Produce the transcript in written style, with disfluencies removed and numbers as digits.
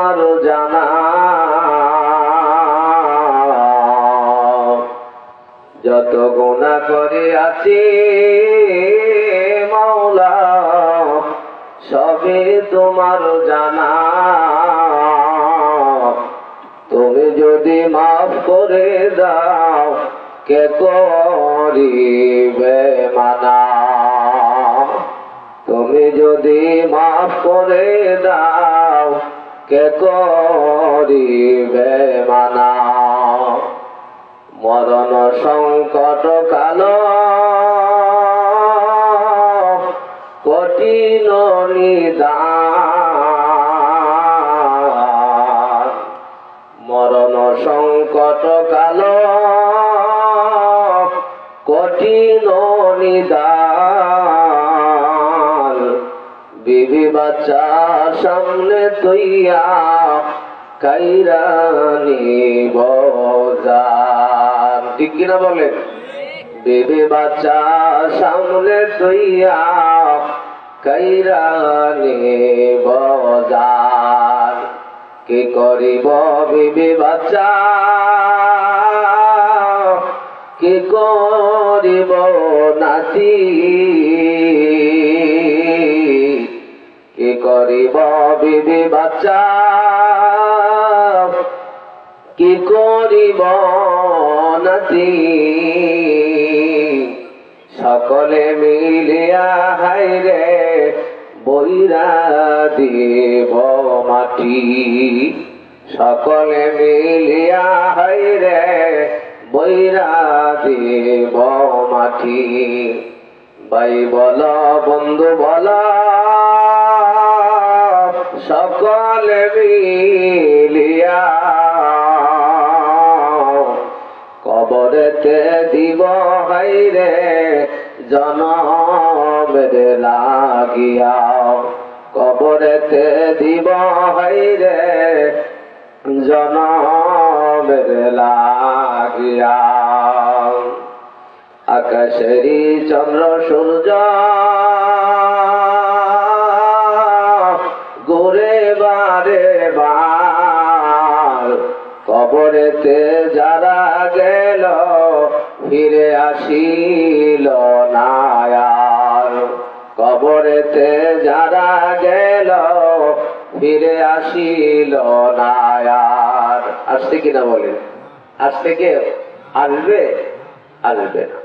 তোমার জানা, যত গুনাহ করিয়াছি মাওলা সবই তোমার জানা। তুমি যদি মাফ করে দাও কে করিবে মানা। তুমি যদি মাফ করে দাও কে করিবে মানা। মরণ সংকট কাল কঠিন নিদান, মরণ সংকট কাল কঠিন নিদান। বিবি বাচ্চা সামনে তৈয়া কাইরা নিব জান। ঠিক কিনা বলেন? বিবি বাচ্চা সামনে তৈয়া কাইরা নিব জান। কি করিব বিবি বাচ্চা, কি করিব নাতি, কি করিব বিবি বাচ্চা, কি করিব নাতি। সকলে মিলিয়া হাইরে বইরা দিব মাটি। সকলে মিলিয়া হাইরে বইরা দিব মাটি। ভাই বল বন্ধু বল সকলে মিলিয়া কবরেতে দিব হাইরে জনমের লাগিয়া। কবরেতে দিব হাইরে জনমের লাগিয়া। আকাশেরই চন্দ্র সূর্য ঘুরে বারে বার। কবরেতে যারা গেল ফিরে আসিল না আর। কবরেতে যারা গেল ফিরে আসিল না আর। আসছে কিনা বলেন? আসছে কে? আসবে? আসবে না।